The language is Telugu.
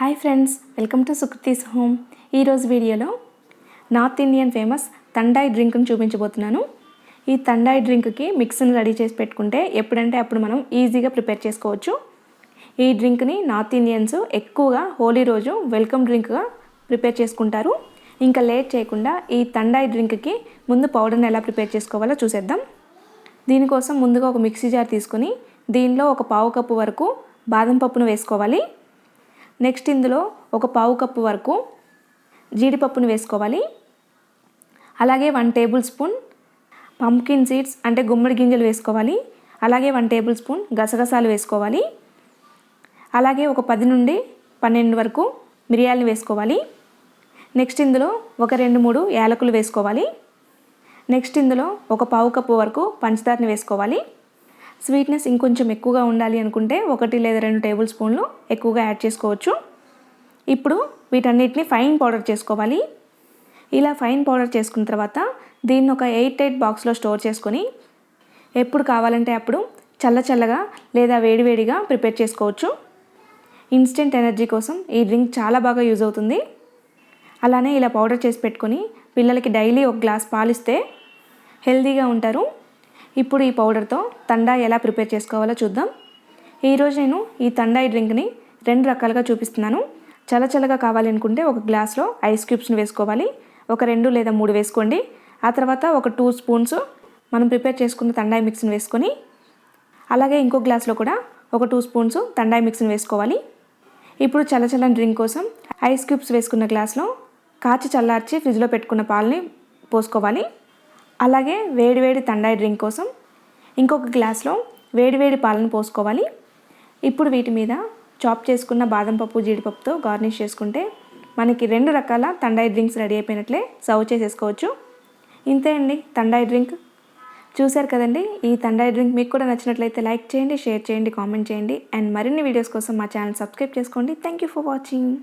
Hi friends, welcome to Sukriti's home. ఈరోజు వీడియోలో నార్త్ ఇండియన్ ఫేమస్ తండాయ్ డ్రింక్ని చూపించబోతున్నాను. ఈ తండాయ్ డ్రింక్కి మిక్స్ని రెడీ చేసి పెట్టుకుంటే ఎప్పుడంటే అప్పుడు మనం ఈజీగా ప్రిపేర్ చేసుకోవచ్చు. ఈ డ్రింక్ని నార్త్ ఇండియన్స్ ఎక్కువగా హోలీ రోజు వెల్కమ్ డ్రింక్గా ప్రిపేర్ చేసుకుంటారు. ఇంకా లేట్ చేయకుండా ఈ తండాయ్ డ్రింక్కి ముందు పౌడర్ని ఎలా ప్రిపేర్ చేసుకోవాలో చూసేద్దాం. దీనికోసం ముందుగా ఒక మిక్సీ జార్ తీసుకొని దీనిలో ఒక పావు కప్పు వరకు బాదం పప్పును వేసుకోవాలి. నెక్స్ట్ ఇందులో ఒక పావు కప్పు వరకు జీడిపప్పును వేసుకోవాలి. అలాగే 1 టేబుల్ స్పూన్ పంప్కిన్ సీడ్స్ అంటే గుమ్మడి గింజలు వేసుకోవాలి. అలాగే 1 టేబుల్ స్పూన్ గసగసాలు వేసుకోవాలి. అలాగే ఒక 10 నుండి 12 వరకు మిరియాలను వేసుకోవాలి. నెక్స్ట్ ఇందులో ఒక 2-3 యాలకులు వేసుకోవాలి. నెక్స్ట్ ఇందులో ఒక పావు కప్పు వరకు పంచదారని వేసుకోవాలి. స్వీట్నెస్ ఇంకొంచెం ఎక్కువగా ఉండాలి అనుకుంటే 1 లేదా 2 టేబుల్ స్పూన్లు ఎక్కువగా యాడ్ చేసుకోవచ్చు. ఇప్పుడు వీటన్నిటిని ఫైన్ పౌడర్ చేసుకోవాలి. ఇలా ఫైన్ పౌడర్ చేసుకున్న తర్వాత దీన్ని ఒక 8 బాక్స్లో స్టోర్ చేసుకొని ఎప్పుడు కావాలంటే అప్పుడు చల్లగా లేదా వేడివేడిగా ప్రిపేర్ చేసుకోవచ్చు. ఇన్స్టెంట్ ఎనర్జీ కోసం ఈ డ్రింక్ చాలా బాగా యూజ్ అవుతుంది. అలానే ఇలా పౌడర్ చేసి పెట్టుకొని పిల్లలకి డైలీ ఒక గ్లాస్ పాలిస్తే హెల్తీగా ఉంటారు. ఇప్పుడు ఈ పౌడర్తో తండాయ్ ఎలా ప్రిపేర్ చేసుకోవాలో చూద్దాం. ఈరోజు నేను ఈ తండాయ్ డ్రింక్ని 2 రకాలుగా చూపిస్తున్నాను. చల్లగా కావాలి అనుకుంటే ఒక గ్లాస్లో ఐస్ క్యూబ్స్ని వేసుకోవాలి. ఒక 2 లేదా 3 వేసుకోండి. ఆ తర్వాత ఒక 2 స్పూన్స్ మనం ప్రిపేర్ చేసుకున్న తండాయ్ మిక్స్ని వేసుకొని అలాగే ఇంకో గ్లాస్లో కూడా ఒక 2 స్పూన్స్ తండాయ్ మిక్స్ని వేసుకోవాలి. ఇప్పుడు చల్లని డ్రింక్ కోసం ఐస్ క్యూబ్స్ వేసుకున్న గ్లాస్లో కాచి చల్లార్చి ఫ్రిడ్జ్లో పెట్టుకున్న పాలని పోసుకోవాలి. అలాగే వేడివేడి తండాయ్ డ్రింక్ కోసం ఇంకొక గ్లాస్లో వేడివేడి పాలను పోసుకోవాలి. ఇప్పుడు వీటి మీద చాప్ చేసుకున్న బాదం పప్పు జీడిపప్పుతో గార్నిష్ చేసుకుంటే మనకి 2 రకాల తండాయ్ డ్రింక్స్ రెడీ అయిపోయినట్లే సర్వ్ చేసేసుకోవచ్చు. ఇంతే అండి తండాయ్ డ్రింక్. చూశారు కదండి. ఈ తండాయ్ డ్రింక్ మీకు కూడా నచ్చినట్లయితే లైక్ చేయండి, షేర్ చేయండి, కామెంట్ చేయండి. అండ్ మరిన్ని వీడియోస్ కోసం మా ఛానల్ సబ్స్క్రైబ్ చేసుకోండి. Thank you for watching.